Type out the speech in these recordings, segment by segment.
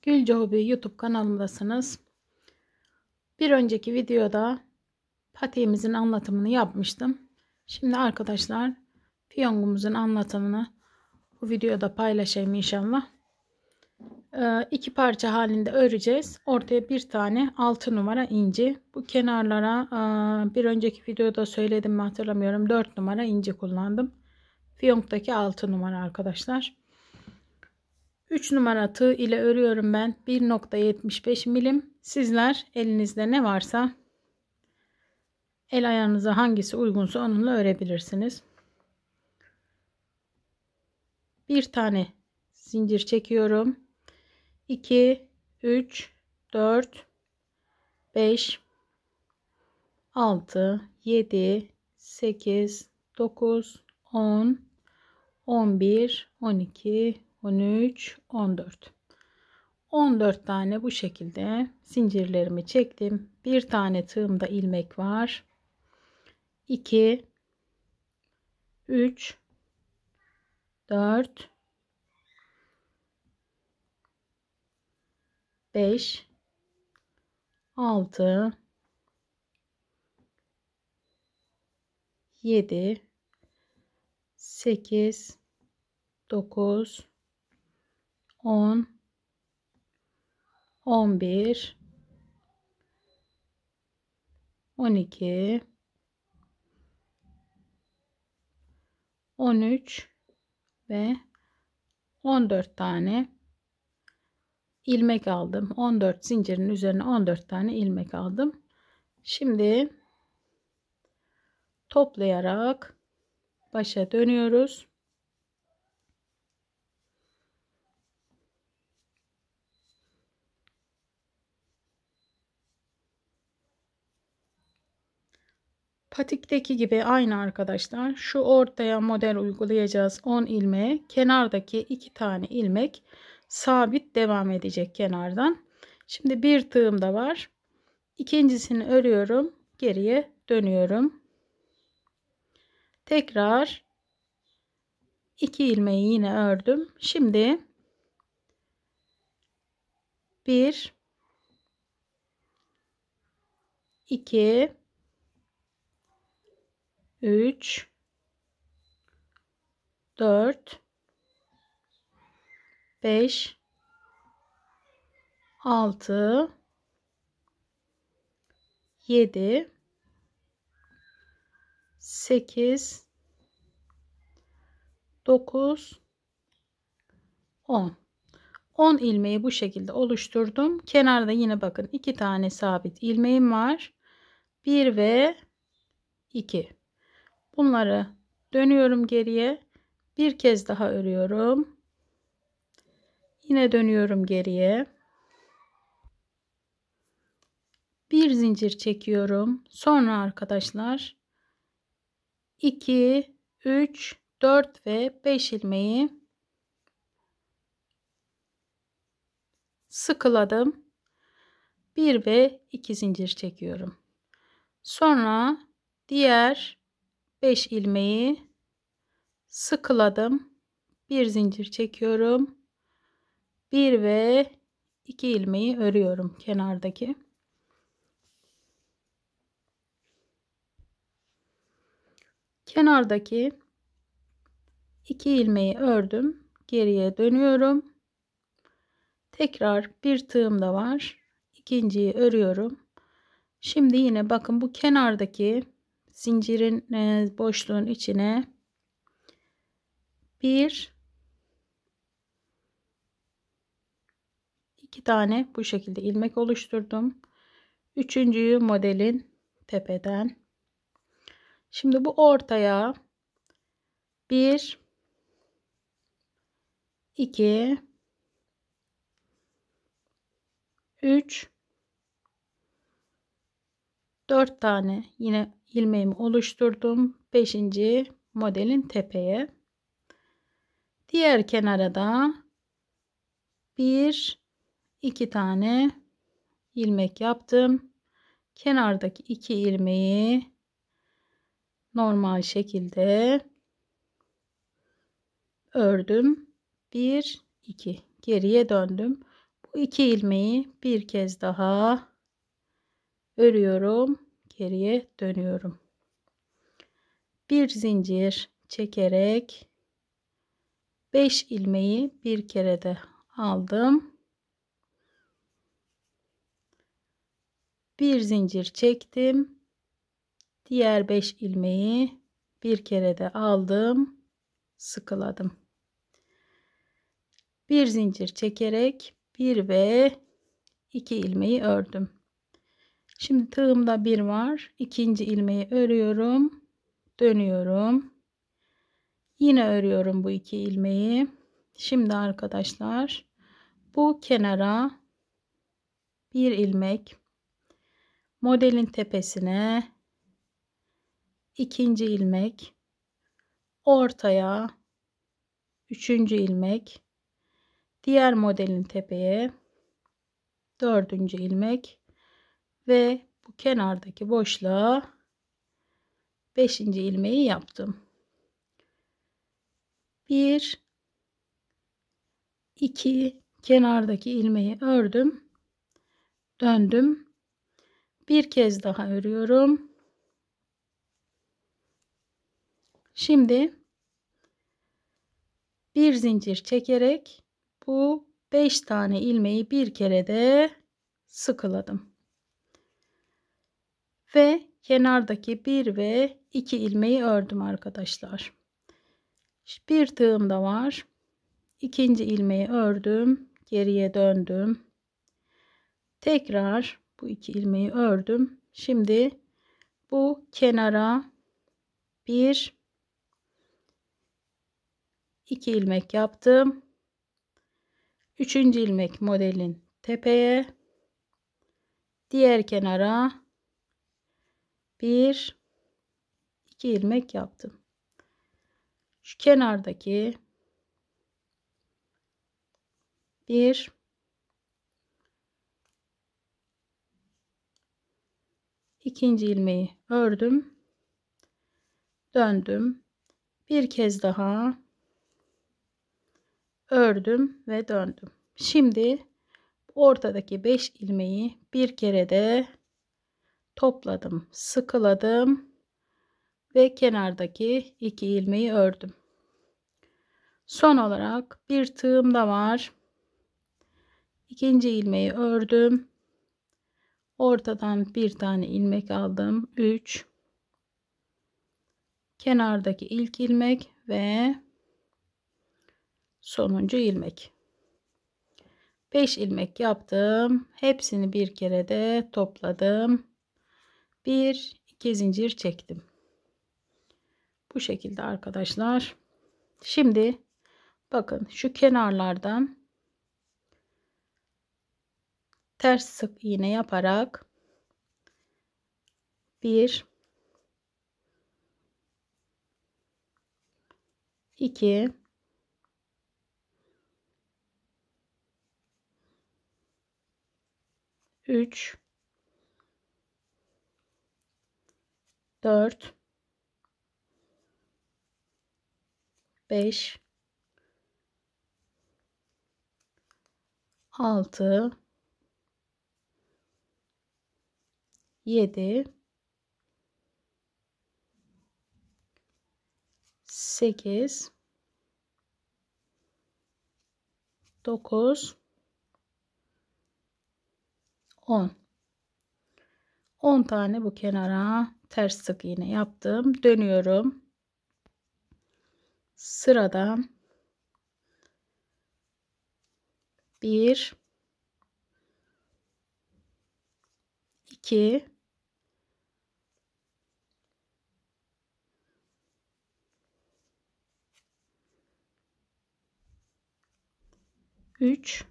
Gülce Hobi YouTube kanalındasınız. Bir önceki videoda patiğimizin anlatımını yapmıştım. Şimdi arkadaşlar fiyongumuzun anlatımını bu videoda paylaşayım inşallah. İki parça halinde öreceğiz. Ortaya bir tane 6 numara inci. Bu kenarlara bir önceki videoda söyledim mi hatırlamıyorum. 4 numara inci kullandım. Fiyongdaki 6 numara arkadaşlar. 3 numara tığ ile örüyorum ben. 1,75 milim. Sizler elinizde ne varsa, el ayarınıza hangisi uygunsa onunla örebilirsiniz. Bir tane zincir çekiyorum. 2, 3, 4, 5, 6, 7, 8, 9, 10, 11, 12, 13, 14. 14 tane bu şekilde zincirlerimi çektim. Bir tane tığımda ilmek var. 2, 3, 4, 5, 6, 7, 8, 9, 10, 11, 12, 13 ve 14 tane ilmek aldım. 14 zincirin üzerine 14 tane ilmek aldım. Şimdi toplayarak başa dönüyoruz. Patikteki gibi aynı arkadaşlar. Şu ortaya model uygulayacağız 10 ilmeğe. Kenardaki 2 tane ilmek sabit devam edecek kenardan. Şimdi bir tığım da var. İkincisini örüyorum. Geriye dönüyorum. Tekrar 2 ilmeği yine ördüm. Şimdi 1, 2, 3, 4, 5, 6, 7, 8, 9, 10. 10 ilmeği bu şekilde oluşturdum. Kenarda yine bakın 2 tane sabit ilmeğim var. 1 ve 2. Bunları dönüyorum geriye. Bir kez daha örüyorum. Yine dönüyorum geriye. Bir zincir çekiyorum. Sonra arkadaşlar 2, 3, 4 ve 5 ilmeği sıkıladım. 1 ve 2 zincir çekiyorum. Sonra diğer 5 ilmeği sıkıladım. Bir zincir çekiyorum. 1 ve 2 ilmeği örüyorum kenardaki. Kenardaki 2 ilmeği ördüm. Geriye dönüyorum. Tekrar bir tığım da var. İkinciyi örüyorum. Şimdi yine bakın bu kenardaki zincirin boşluğun içine 1, 2 tane bu şekilde ilmek oluşturdum. Üçüncüyü modelin tepeden. Şimdi bu ortaya 1, 2, 3, 4 tane yine ilmeğimi oluşturdum. 5. modelin tepeye. Diğer kenara da 1, 2 tane ilmek yaptım. Kenardaki 2 ilmeği normal şekilde ördüm. 1, 2 geriye döndüm. Bu 2 ilmeği bir kez daha örüyorum, geriye dönüyorum. Bir zincir çekerek 5 ilmeği bir kere de aldım. Bir zincir çektim. Diğer 5 ilmeği bir kere de aldım, sıkıladım. Bir zincir çekerek 1 ve 2 ilmeği ördüm. Şimdi tığımda 1 var. İkinci ilmeği örüyorum, dönüyorum. Yine örüyorum bu 2 ilmeği. Şimdi arkadaşlar bu kenara bir ilmek, modelin tepesine ikinci ilmek, ortaya üçüncü ilmek, diğer modelin tepeye dördüncü ilmek ve bu kenardaki boşluğa beşinci ilmeği yaptım. 1 2 kenardaki ilmeği ördüm, döndüm, bir kez daha örüyorum. Şimdi bir zincir çekerek bu 5 tane ilmeği bir kere de sıkıladım ve kenardaki 1 ve 2 ilmeği ördüm arkadaşlar. Bir tığım da var. İkinci ilmeği ördüm, geriye döndüm, tekrar bu 2 ilmeği ördüm. Şimdi bu kenara 1 2 ilmek yaptım. Üçüncü ilmek modelin tepeye, diğer kenara 1 2 ilmek yaptım. Şu kenardaki 1 ikinci ilmeği ördüm, döndüm, bir kez daha ördüm ve döndüm. Şimdi ortadaki 5 ilmeği bir kere de topladım, sıkıladım ve kenardaki 2 ilmeği ördüm. Son olarak bir tığım da var. İkinci ilmeği ördüm, ortadan bir tane ilmek aldım, 3 kenardaki ilk ilmek ve sonuncu ilmek. 5 ilmek yaptım, hepsini bir kere de topladım, 1 2 zincir çektim. Bu şekilde arkadaşlar. Şimdi bakın şu kenarlardan ters sık iğne yaparak 1 2 3 4 5 6 7 8 9 10 10 tane bu kenara ters sık iğne yaptım, dönüyorum. Sıradan 1 2 3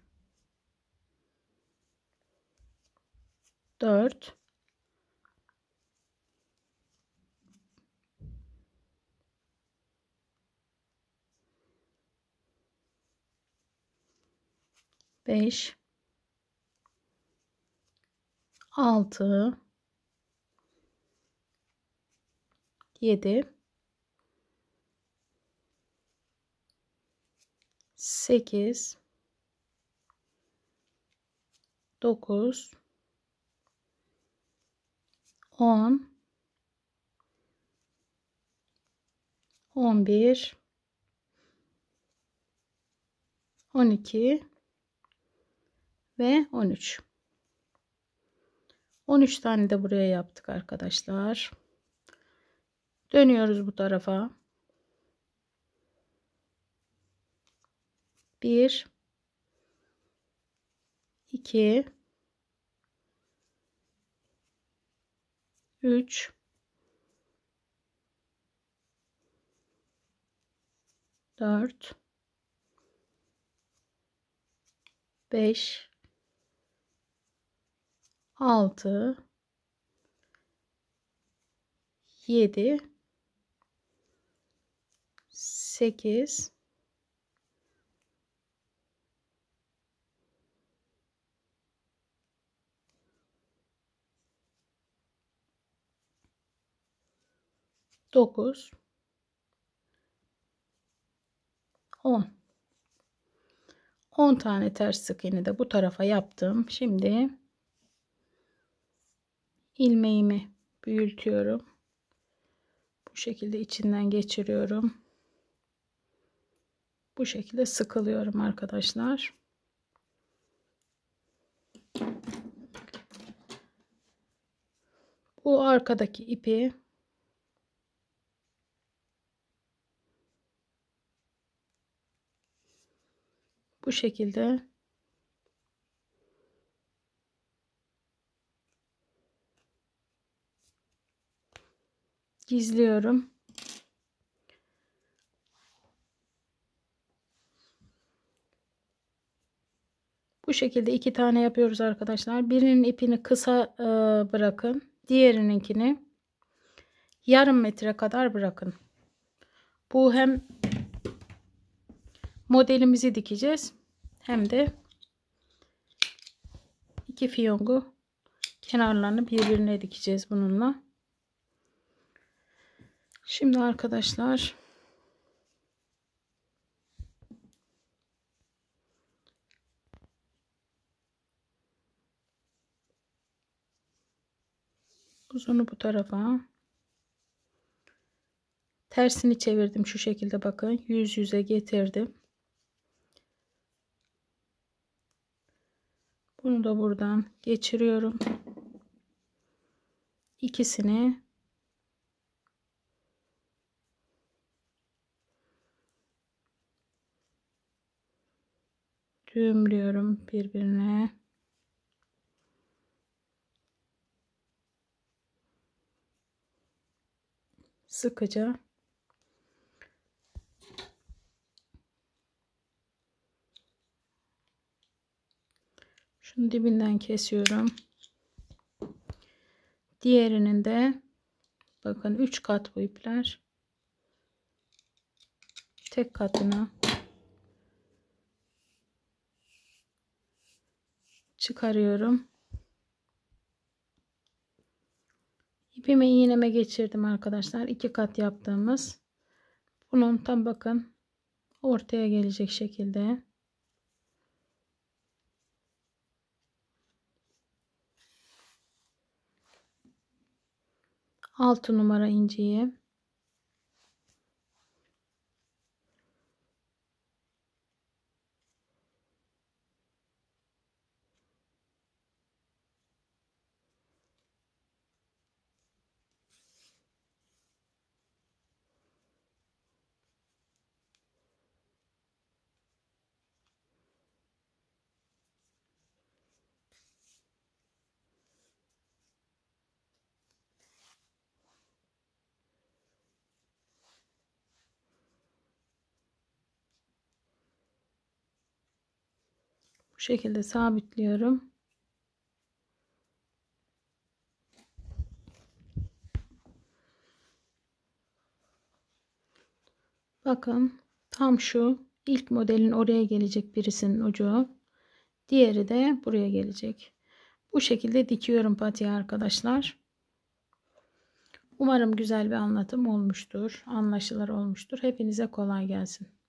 4 5 6 7 8 9, 10, 11, 12 ve 13. 13 tane de buraya yaptık arkadaşlar. Dönüyoruz bu tarafa. 1, 2, 3, 4, 5, 6, 7, 8, 9, 10. 10 tane ters sık iğne de bu tarafa yaptım. Şimdi ilmeğimi büyütüyorum. Bu şekilde içinden geçiriyorum. Bu şekilde sıkılıyorum arkadaşlar. Bu arkadaki ipi bu şekilde gizliyorum. Bu şekilde 2 tane yapıyoruz arkadaşlar. Birinin ipini kısa bırakın. Diğerininkini yarım metre kadar bırakın. Bu hem modelimizi dikeceğiz hem de iki fiyongu kenarlarını birbirine dikeceğiz bununla. Şimdi arkadaşlar uzunu bu tarafa, tersini çevirdim şu şekilde, bakın yüz yüze getirdim. Bunu da buradan geçiriyorum. İkisini düğümlüyorum birbirine. Sıkıca şunu dibinden kesiyorum. Diğerinin de bakın 3 kat bu ipler. Tek katını çıkarıyorum. İpimi iğneme geçirdim arkadaşlar. 2 kat yaptığımız. Bunun tam bakın ortaya gelecek şekilde. Altı numara inciyi bu şekilde sabitliyorum. Bakın tam şu ilk modelin oraya gelecek birisinin ucu. Diğeri de buraya gelecek. Bu şekilde dikiyorum patiği arkadaşlar. Umarım güzel bir anlatım olmuştur. Anlaşılır olmuştur. Hepinize kolay gelsin.